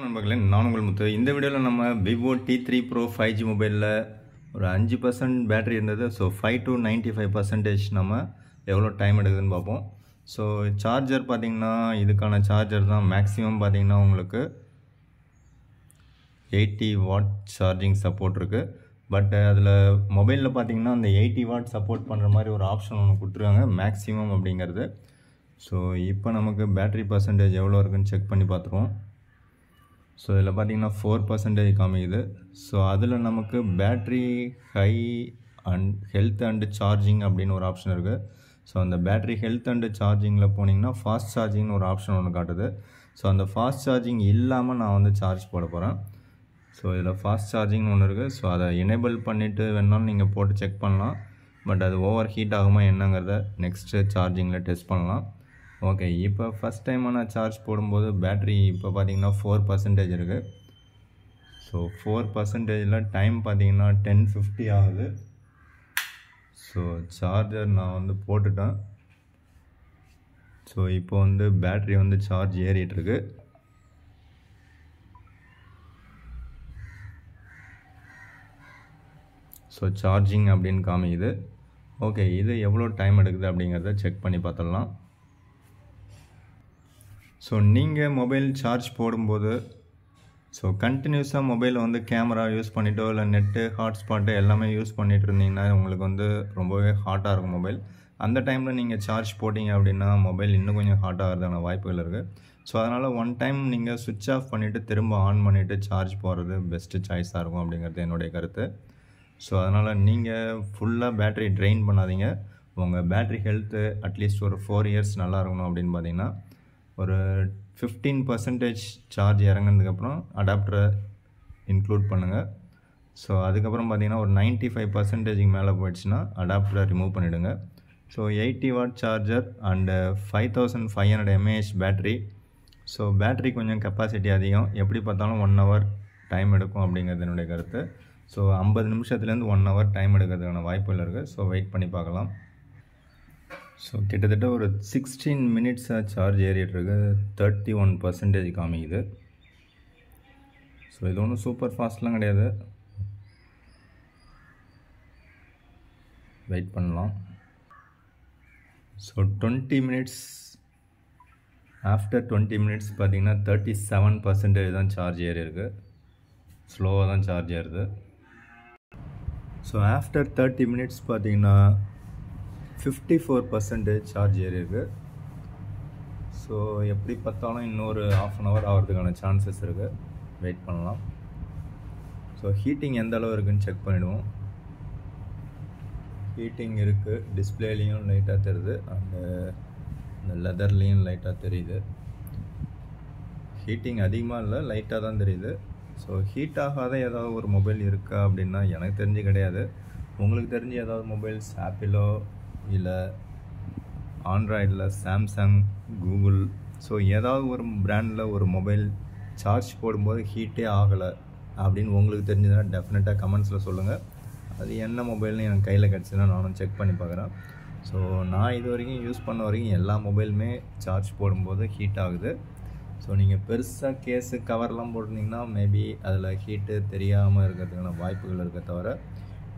நண்பர்களே, நான் உங்கள் முத்து. இந்த வீடியோவில் நம்ம விவோ T3 Pro 5G மொபைலில் ஒரு 5% பேட்டரி இருந்தது. ஸோ 5 to 95% நம்ம எவ்வளோ டைம் எடுக்குதுன்னு பார்ப்போம். ஸோ சார்ஜர் பார்த்திங்கன்னா இதுக்கான சார்ஜர் தான் மேக்ஸிமம் பார்த்திங்கன்னா உங்களுக்கு 80 வாட் சார்ஜிங் சப்போர்ட் இருக்குது. பட் அதில் மொபைலில் பார்த்திங்கன்னா அந்த 80 வாட் சப்போர்ட் பண்ணுற மாதிரி ஒரு ஆப்ஷன் ஒன்று கொடுத்துருக்காங்க, மேக்ஸிமம் அப்படிங்கிறது. ஸோ இப்போ நமக்கு பேட்டரி பர்சன்டேஜ் எவ்வளோ இருக்குதுன்னு செக் பண்ணி பார்த்துருவோம். ஸோ இதில் பார்த்திங்கன்னா 4% காமிக்குது. ஸோ அதில் நமக்கு battery high and health and charging அப்படின்னு ஒரு ஆப்ஷன் இருக்குது. ஸோ அந்த பேட்ரி ஹெல்த் அண்டு சார்ஜிங்கில் போனீங்கன்னா ஃபாஸ்ட் சார்ஜிங்னு ஒரு ஆப்ஷன் ஒன்று காட்டுது. ஸோ அந்த ஃபாஸ்ட் சார்ஜிங் இல்லாமல் நான் வந்து சார்ஜ் போட போகிறேன். ஸோ இதில் ஃபாஸ்ட் சார்ஜிங்னு ஒன்று இருக்குது. ஸோ அதை எனேபிள் பண்ணிவிட்டு வேணாலும் நீங்கள் போட்டு செக் பண்ணலாம். பட் அது ஓவர் ஹீட் ஆகுமா என்னங்கிறத நெக்ஸ்ட்டு சார்ஜிங்கில் டெஸ்ட் பண்ணலாம். ஓகே, இப்போ ஃபஸ்ட் டைமாக நான் சார்ஜ் போடும்போது பேட்ரி இப்போ பார்த்திங்கன்னா 4% இருக்குது. ஸோ 4%ல் டைம் பார்த்திங்கன்னா 10:50 ஆகுது. ஸோ சார்ஜர் நான் வந்து போட்டுட்டேன். ஸோ இப்போ வந்து பேட்ரி வந்து சார்ஜ் ஏறிட்டுருக்கு. ஸோ சார்ஜிங் அப்படின்னு காமிக்குது. ஓகே, இது எவ்வளோ டைம் எடுக்குது அப்படிங்கிறத செக் பண்ணி பார்த்துடலாம். ஸோ நீங்கள் மொபைல் சார்ஜ் போடும்போது கண்டினியூஸாக மொபைலை வந்து கேமரா யூஸ் பண்ணிட்டோ இல்லை நெட்டு ஹாட்ஸ்பாட்டு எல்லாமே யூஸ் பண்ணிகிட்டு இருந்தீங்கன்னா உங்களுக்கு வந்து ரொம்பவே ஹாட்டாக இருக்கும் மொபைல். அந்த டைமில் நீங்கள் சார்ஜ் போட்டிங்க அப்படின்னா மொபைல் இன்னும் கொஞ்சம் ஹாட் ஆகிறதுக்கான வாய்ப்புகள் இருக்குது. ஸோ அதனால் ஒன் டைம் நீங்கள் சுவிட்ச் ஆஃப் பண்ணிவிட்டு திரும்ப ஆன் பண்ணிவிட்டு சார்ஜ் போடுறது பெஸ்ட்டு சாய்ஸாக இருக்கும் அப்படிங்கிறது என்னுடைய கருத்து. ஸோ அதனால் நீங்கள் ஃபுல்லாக பேட்ரி ட்ரெயின் பண்ணாதீங்க. உங்கள் பேட்ரி ஹெல்த்து அட்லீஸ்ட் ஒரு 4 இயர்ஸ் நல்லா இருக்கணும் அப்படின்னு பார்த்தீங்கன்னா ஒரு 15% சார்ஜ் இறங்கினதுக்கப்புறம் அடாப்டரை இன்க்ளூட் பண்ணுங்கள். ஸோ அதுக்கப்புறம் பார்த்திங்கன்னா ஒரு 95% மேலே போயிடுச்சுன்னா அடாப்டரை ரிமூவ் பண்ணிவிடுங்க. So 80 watt charger and 5500 mAh battery. So battery கொஞ்சம் கெப்பாசிட்டி அதிகம், எப்படி பார்த்தாலும் 1 hour டைம் எடுக்கும் அப்படிங்கிறது என்னுடைய கருத்து. ஸோ 50 நிமிஷத்துலேருந்து 1 hour டைம் எடுக்கிறதுக்கான வாய்ப்புகள் இருக்குது. ஸோ வெயிட் பண்ணி பார்க்கலாம். ஸோ கிட்டத்தட்ட ஒரு 16 மினிட்ஸாக சார்ஜ் ஏறிட்டுருக்கு. 31% காமிக்குது. ஸோ இது ஒன்றும் சூப்பர் ஃபாஸ்ட்லாம் கிடையாது. வெயிட் பண்ணலாம். ஸோ 20 மினிட்ஸ் ஆஃப்டர் 20 மினிட்ஸ் பார்த்திங்கன்னா 37% தான் சார்ஜ் ஏறி இருக்குது. ஸ்லோவாக தான் சார்ஜ் ஏறுது. ஸோ ஆஃப்டர் 30 மினிட்ஸ் பார்த்திங்கன்னா 54% சார்ஜ் ஏறி இருக்குது. ஸோ எப்படி பார்த்தாலும் இன்னொரு ½ an hour ஆகிறதுக்கான சான்சஸ் இருக்குது. வெயிட் பண்ணலாம். ஸோ ஹீட்டிங் எந்த அளவு இருக்குதுன்னு செக் பண்ணிவிடுவோம். ஹீட்டிங் இருக்குது, டிஸ்பிளேலையும் லைட்டாக தெரியுது அண்டு இந்த லெதர்லேயும் லைட்டாக தெரியுது. ஹீட்டிங் அதிகமாக இல்லை, லைட்டாக தான் தெரியுது. ஸோ ஹீட் ஆகாத ஏதாவது ஒரு மொபைல் இருக்கா அப்படின்னா எனக்கு தெரிஞ்சு கிடையாது. உங்களுக்கு தெரிஞ்சு ஏதாவது மொபைல்ஸ் ஆப்பிளோ இல்லை ஆண்ட்ராய்டில் சாம்சங், கூகுள், ஸோ ஏதாவது ஒரு பிராண்டில் ஒரு மொபைல் சார்ஜ் போடும்போது ஹீட்டே ஆகலை அப்படின்னு உங்களுக்கு தெரிஞ்சதுன்னா டெஃபினட்டாக கமெண்ட்ஸில் சொல்லுங்கள். அது என்ன மொபைல்னு எனக்கு கையில் கிடச்சுன்னா நானும் செக் பண்ணி பார்க்குறேன். ஸோ நான் இது வரைக்கும் யூஸ் பண்ண வரைக்கும் எல்லா மொபைலுமே சார்ஜ் போடும்போது ஹீட் ஆகுது. ஸோ நீங்கள் பெருசாக கேஸு கவர்லாம் போட்டிருந்தீங்கன்னா மேபி அதில் ஹீட்டு தெரியாமல் இருக்கிறதுக்கான வாய்ப்புகள் இருக்க தவிர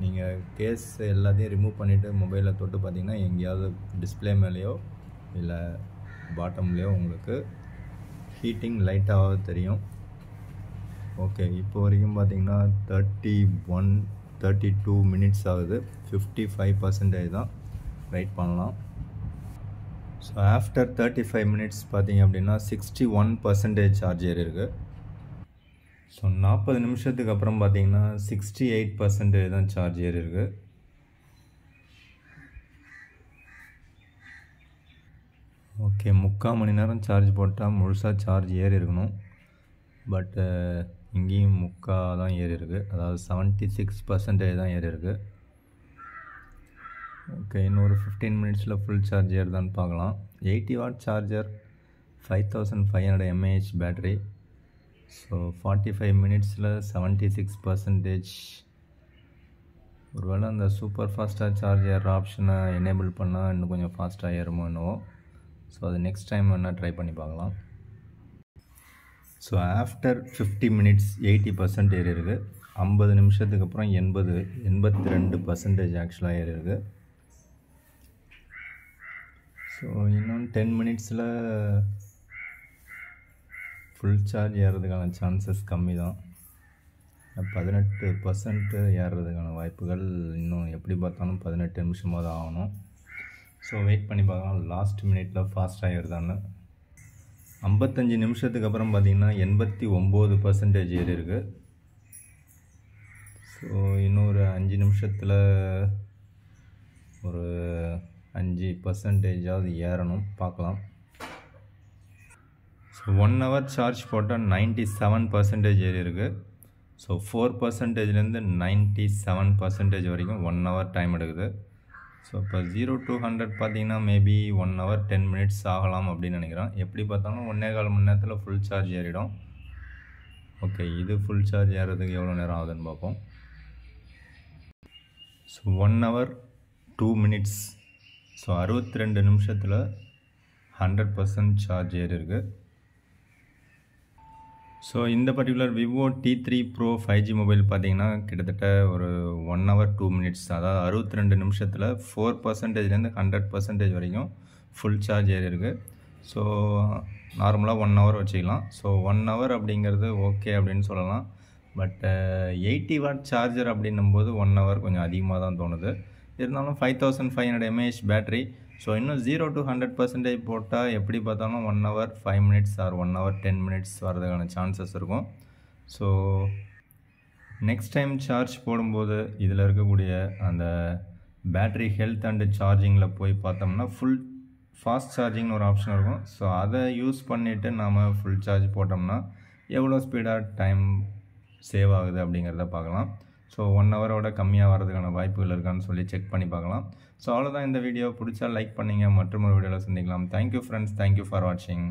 நீங்கள் கேஸ் எல்லாத்தையும் ரிமூவ் பண்ணிவிட்டு மொபைலை தொட்டு பார்த்தீங்கன்னா எங்கேயாவது டிஸ்பிளே மேலேயோ இல்லை பாட்டம்லேயோ உங்களுக்கு ஹீட்டிங் லைட்டாக தெரியும். ஓகே, இப்போ வரைக்கும் பார்த்திங்கன்னா 32 மினிட்ஸ் ஆகுது. 55% தான். வெயிட் பண்ணலாம். ஸோ ஆஃப்டர் 35 மினிட்ஸ் பார்த்திங்க அப்படின்னா 61% சார்ஜ் ஏறி இருக்குது. ஸோ 40 நிமிஷத்துக்கு அப்புறம் பார்த்திங்கன்னா 68% தான் சார்ஜ் ஏறி இருக்குது. ஓகே, 3/4 மணி நேரம் சார்ஜ் போட்டால் முழுசாக சார்ஜ் ஏறி இருக்கணும். பட்டு இங்கேயும் 3/4 தான் ஏறி இருக்குது, அதாவது 76% தான் ஏறி இருக்குது. ஓகே, இன்னொரு 15 மினிட்ஸில் ஃபுல் சார்ஜ் ஏறுதான்னு பார்க்கலாம். 80 watt charger, 5500 mAh battery. So 45 மினிட்ஸில் 76%. ஒருவேளை அந்த சூப்பர் ஃபாஸ்ட்டாக சார்ஜ் ஏறுற ஆப்ஷனை எனேபிள் பண்ணால் இன்னும் கொஞ்சம் ஃபாஸ்ட்டாக ஏறுமோ என்னவோ. ஸோ அது நெக்ஸ்ட் டைம் வேணால் ட்ரை பண்ணி பார்க்கலாம். ஸோ ஆஃப்டர் 50 மினிட்ஸ் 80% ஏறி இருக்குது. 50 நிமிஷத்துக்கு அப்புறம் 82% ஆக்சுவலாக ஏறி இருக்குது. ஸோ இன்னும் 10 மினிட்ஸில் ஃபுல் சார்ஜ் ஏறுறதுக்கான சான்சஸ் கம்மி தான். 18% ஏறுறதுக்கான வாய்ப்புகள் இன்னும் எப்படி பார்த்தாலும் 18 நிமிஷமாக தான் ஆகணும். ஸோ வெயிட் பண்ணி பார்க்கலாம் லாஸ்ட் மினிட்டில் ஃபாஸ்ட்டாக ஏறுதான்னு. 55 நிமிஷத்துக்கு அப்புறம் பார்த்திங்கன்னா 89% ஏறி இருக்குது. ஸோ இன்னொரு 5 நிமிஷத்தில் ஒரு 5% ஏறணும், பார்க்கலாம். ஸோ 1 hour சார்ஜ் போட்டால் 97% ஏறி இருக்குது. ஸோ 4%லேருந்து 97% வரைக்கும் 1 hour டைம் எடுக்குது. ஸோ இப்போ 0 to 100 பார்த்தீங்கன்னா மேபி 1 hour 10 minutes ஆகலாம் அப்படின்னு நினைக்கிறேன். எப்படி பார்த்தாலும் 1.25 மணி நேரத்தில் ஃபுல் சார்ஜ் ஏறிடும். ஓகே, இது ஃபுல் சார்ஜ் ஏறதுக்கு எவ்வளோ நேரம் ஆகுதுன்னு பார்ப்போம். So 1 hour 2 minutes. ஸோ 62 நிமிஷத்தில் 100% சார்ஜ் ஏறி இருக்குது. ஸோ இந்த particular Vivo T3 Pro 5G mobile பார்த்தீங்கன்னா கிட்டத்தட்ட ஒரு 1 hour 2 minutes, அதாவது 62 நிமிஷத்தில் 4%லேருந்து 100% வரைக்கும் ஃபுல் சார்ஜ் ஏறி இருக்குது. ஸோ நார்மலாக 1 hour வச்சுக்கலாம். ஸோ 1 hour அப்படிங்கிறது ஓகே அப்படின்னு சொல்லலாம். பட் 80 watt சார்ஜர் அப்படின்னும்போது 1 hour கொஞ்சம் அதிகமாக தான் தோணுது. இருந்தாலும் 5500 mAh பேட்ரி. ஸோ இன்னும் 0 to 100% போட்டால் எப்படி பார்த்தாலும் 1 hour 5 minutes or 1 hour 10 minutes வரதுக்கான சான்சஸ் இருக்கும். ஸோ நெக்ஸ்ட் டைம் சார்ஜ் போடும்போது இதில் இருக்கக்கூடிய அந்த பேட்ரி ஹெல்த் அண்டு சார்ஜிங்கில் போய் பார்த்தோம்னா ஃபுல் ஃபாஸ்ட் சார்ஜிங்னு ஒரு ஆப்ஷன் இருக்கும். ஸோ அதை யூஸ் பண்ணிவிட்டு நாம் ஃபுல் சார்ஜ் போட்டோம்னா எவ்வளோ ஸ்பீடாக டைம் சேவ் ஆகுது அப்படிங்கிறத பார்க்கலாம். ஸோ 1 hour கம்மியாக வரதுக்கான வாய்ப்புகள் இருக்கான்னு சொல்லி செக் பண்ணி பார்க்கலாம். ஸோ அவ்வளோதான் இந்த வீடியோ. பிடிச்சா லைக் பண்ணுங்கள். மற்றும் ஒரு வீடியோவில் சந்திக்கலாம். தேங்க்யூ ஃப்ரெண்ட்ஸ், தேங்க்யூ ஃபார் வாட்சிங்.